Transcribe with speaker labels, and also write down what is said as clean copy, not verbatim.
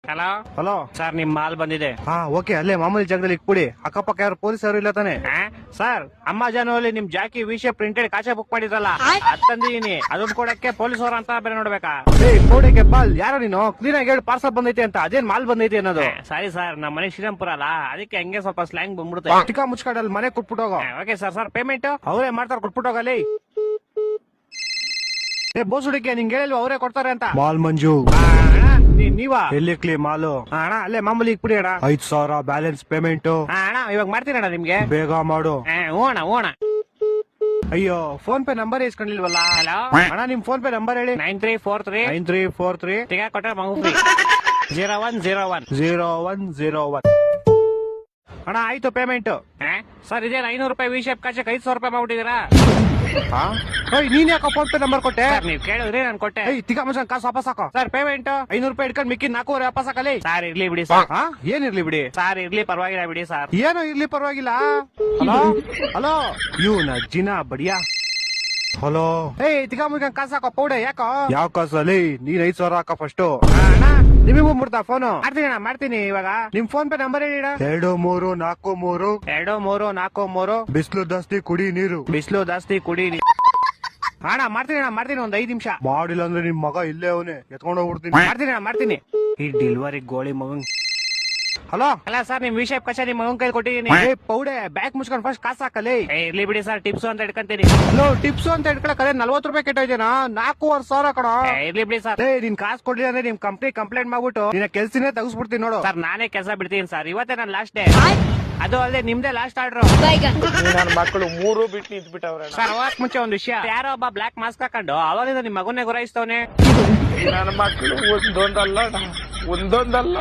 Speaker 1: Hello
Speaker 2: hello
Speaker 1: sir, ನಿಮ್ mall ಬಂದಿದೆ.
Speaker 2: ಹಾ ಓಕೆ, ಅಲ್ಲೇ ಮಾಮೂಲಿ ಜಾಗದಲ್ಲಿ ಇಟ್ಬಿಡಿ. ಅಕ್ಕಪಕ್ಕ ಯಾರು ಪೊಲೀಸರು ಇಲ್ಲ ತಾನೆ?
Speaker 1: ಸರ್, ಅಮೆಜಾನ್ ಅಲ್ಲಿ ನಿಮ್ ಜಾಕಿ ವಿಷಯ ಪ್ರಿಂಟೆಡ್ ಕಾಚೆ ಬುಕ್ ಮಾಡಿದ್ರಲ್ಲ, ಅದ್ ತಂದಿದೀನಿ. ಅದನ್ನ ಕೊಡಕ್ಕೆ ಪೊಲೀಸರು ಅಂತ ಬೇರೆ ನೋಡ್ಬೇಕಾ?
Speaker 2: ಏಯ್ ಕೋಡೆಗೆ ಬಾಲ್, ಯಾರೋ ನೀನು? ಕ್ಲೀನ್ ಆಗಿ ಹೇಳಿ ಪಾರ್ಸಲ್ ಬಂದೈತೆ ಅಂತ. ಅದೇನ್ ಮಾಲ್ ಬಂದೈತೆ ಅನ್ನೋದು?
Speaker 1: ಸಾರಿ ಸರ್, ನಮ್ಮ ಮನೆ ಶ್ರೀರಾಮ್ಪುರ ಅಲ್ಲ, ಅದಕ್ಕೆ ಹಂಗೆ ಸ್ವಲ್ಪ ಸ್ಲ್ಯಾಂಗ್ ಬಂದ್ಬಿಡುತ್ತೆ.
Speaker 2: ಚಿಕ್ಕ ಮುಚ್ಕಾಡಲ್ಲಿ ಮನೆ ಕೊಟ್ಬಿಟ್ಟೋಗ.
Speaker 1: Okay sir. ಸರ್ ಪೇಮೆಂಟ್
Speaker 2: ಅವರೇ ಮಾಡ್ತಾರ, ಕೊಟ್ಬಿಟ್ಟೋಗಲ್ಲಿ. ಏ ಬೋಸ್ ಹುಡುಗಿ, ನಿಂಗೆ ಹೇಳಿಲ್ವ ಅವರೇ ಕೊಡ್ತಾರೆ ಅಂತ? ಮಾಲ್ ಮಂಜು
Speaker 1: ನೀವಾ?
Speaker 2: ಎಲ್ಲಿ ಕ್ಲೀ ಮಾಲು?
Speaker 1: ಅಣ್ಣ ಅಲ್ಲೇ ಮಾಮೂಲಿ ಇಕ್ಬಿಡಿ ಅಣ್ಣ.
Speaker 2: 5,000 ಬ್ಯಾಲೆನ್ಸ್ ಪೇಮೆಂಟ್.
Speaker 1: ಅಣ್ಣ ಇವಾಗ ಮಾಡ್ತೀನಿ ಅಣ್ಣ ನಿಮ್ಗೆ.
Speaker 2: ಬೇಗ ಮಾಡು.
Speaker 1: ಓಣ ಓಣ.
Speaker 2: ಅಯ್ಯೋ, ಫೋನ್ ಪೇ ನಂಬರ್ ಇಸ್ಕೊಂಡಿಲ್ವಲ್ಲ?
Speaker 1: ಹಲೋ
Speaker 2: ಅಣ್ಣ, ನಿಮ್ ಫೋನ್ ಪೇ ನಂಬರ್ ಹೇಳಿ.
Speaker 1: 9343
Speaker 2: 9343
Speaker 1: ತಿಗ ಕೊಟ್ರೆ ಮಗು 0101
Speaker 2: 0101. ಅಣ್ಣ ಆಯ್ತು ಪೇಮೆಂಟ್.
Speaker 1: ಸರ್, ಇದೇನು 500 ರೂಪಾಯಿ ವಿ ಶೇಪ್ ಕಾಚಕ್ಕೆ 500 ರೂಪಾಯಿ ಮಾಡ್ಬಿಟ್ಟಿದ್ದೀರಾ?
Speaker 2: ನೀನ್ ಯಾಕೋ ಫೋನ್ ಪೇ ನಂಬರ್ ಕೊಟ್ಟೆ?
Speaker 1: ಸರ್, ನೀವ್ ಕೇಳಿದ್ರಿ ನಾನು ಕೊಟ್ಟೆ.
Speaker 2: ತಿಕ್ಕ ಮಚ್ಚನ್ ಕಾಸು ವಾಪಸ್ ಹಾಕೋ.
Speaker 1: ಸರ್ ಪೇಮೆಂಟ್
Speaker 2: 500 ರೂಪಾಯಿ ಇಟ್ಕೊಂಡು ಮಿಕ್ಕಿ 400 ವಾಪಸ್ ಹಾಕಲಿ.
Speaker 1: ಸರ್ ಇರ್ಲಿ ಬಿಡಿ ಸರ್.
Speaker 2: ಏನಿರ್ಲಿ ಬಿಡಿ?
Speaker 1: ಸರ್ ಇರ್ಲಿ, ಪರವಾಗಿಲ್ಲ ಬಿಡಿ ಸರ್.
Speaker 2: ಏನೋ ಇರ್ಲಿ, ಪರವಾಗಿಲ್ಲ. ಹಲೋ ಹಲೋ, ಇವ್ನ ಜಿನ ಬಡಿಯಾ. ಹಲೋ, ತಿಕ್ಕ ಮುಗಿನ್ ಕಾಸು ಹಾಕೋ ಪೌಡೆ. ಯಾಕೋ? ಯಾವ ಕಾಸಲ್ಲಿ? ನೀನ್ 5,000 ಹಾಕೋ ಫಸ್ಟ್.
Speaker 1: ಅಣ್ಣ
Speaker 2: ನಿಮಗ್ ಬಂದ್ಬಿಡ್ತಾ ಫೋನು?
Speaker 1: ಮಾಡ್ತೀನಿ ಅಣ್ಣ, ಮಾಡ್ತೀನಿ ಇವಾಗ.
Speaker 2: ನಿಮ್ ಫೋನ್ ಪೇ ನಂಬರ್ ಹೇಳಿ. 2343
Speaker 1: 2343
Speaker 2: ಬಿಸಿಲು ಜಾಸ್ತಿ ಕುಡಿ ನೀರು.
Speaker 1: ಬಿಸಿಲು ಜಾಸ್ತಿ ಕುಡಿ. ಅಣ್ಣ ಮಾಡ್ತೀನಿ ಅಣ್ಣ, ಮಾಡ್ತೀನಿ. ಒಂದ್ 5 ನಿಮಿಷ
Speaker 2: ಮಾಡಿಲ್ಲ ಅಂದ್ರೆ ನಿಮ್ ಮಗ ಇಲ್ಲೇ ಅವನೇ, ಎತ್ಕೊಂಡು ಹೋಗ್ಬಿಡ್ತೀನಿ.
Speaker 1: ಮಾಡ್ತೀನಿ ಅಣ್ಣ, ಮಾಡ್ತೀನಿ. ಈ ಡೆಲಿವರಿ ಗೋಳಿ ಮಗನ್.
Speaker 2: ಹಲೋ
Speaker 1: ಅಲ್ಲ ಸರ್, ನಿಮ್ ವಿಷಯ ಕಚ ನಿಮ್ ಮಗನ್ ಕೈ ಕೊಟ್ಟಿದ್ದೀನಿ.
Speaker 2: ಪೌಡೆ ಬ್ಯಾಗ್ ಮುಚ್ಕೊಂಡು ಫಸ್ಟ್ ಕಾಸು ಹಾಕಲಿ.
Speaker 1: ಇರ್ಲಿ ಬಿಡಿ ಸರ್, ಟಿಪ್ಸ್ ಅಂತ ಇಟ್ಕೊಂತೀನಿ.
Speaker 2: ಹಲೋ, ಟಿಪ್ಸ್ ಅಂತ ಇಟ್ಕೊಳಕಲೆ 40 ರೂಪಾಯಿ ಕೆಟ್ಟೋಯ್ತೇನಾ? 4,500 ಕಣ.
Speaker 1: ಇರ್ಲಿ ಬಿಡಿ ಸರ್.
Speaker 2: ನಿನ್ ಕಾಸು ಕೊಡ್ಲಿಲ್ಲ ಅಂದ್ರೆ ನಿಮ್ ಕಂಪ್ನಿ ಕಂಪ್ಲೇಂಟ್ ಮಾಡ್ಬಿಟ್ಟು ನಿನ್ನ ಕೆಲ್ಸನೇ ತೆಗಿಸ್ಬಿಡ್ತೀನಿ ನೋಡು.
Speaker 1: ಸರ್, ನಾನೇ ಕೆಲಸ ಬಿಡ್ತೀನಿ ಸರ್. ಇವತ್ತೇ ನನ್ನ ಲಾಸ್ಟ್ ಡೇ. ಅದು ಅಲ್ಲದೆ ನಿಮ್ದೇ ಲಾಸ್ಟ್ ಆರ್ಡರ್.
Speaker 3: ನನ್ನ ಮಕ್ಕಳು 3 ಬಿಟ್ಟು ನಿಂತ್ಬಿಟ್ಟವ್ರೆ.
Speaker 1: ಸರ್, ಹೋಗಕ್ ಮುಂಚೆ ಒಂದು ವಿಷಯ. ಯಾರೋ ಒಬ್ಬ ಬ್ಲಾಕ್ ಮಾಸ್ಕ್ ಹಾಕೊಂಡು ಅವಾಗಿಂದ ನಿಮ್ ಮಗನ್ನೇ ಗುರಾಯಿಸ್ತವನೆ.
Speaker 3: ನನ್ನ ಮಕ್ಕಳು ಒಂದೊಂದಲ್ಲ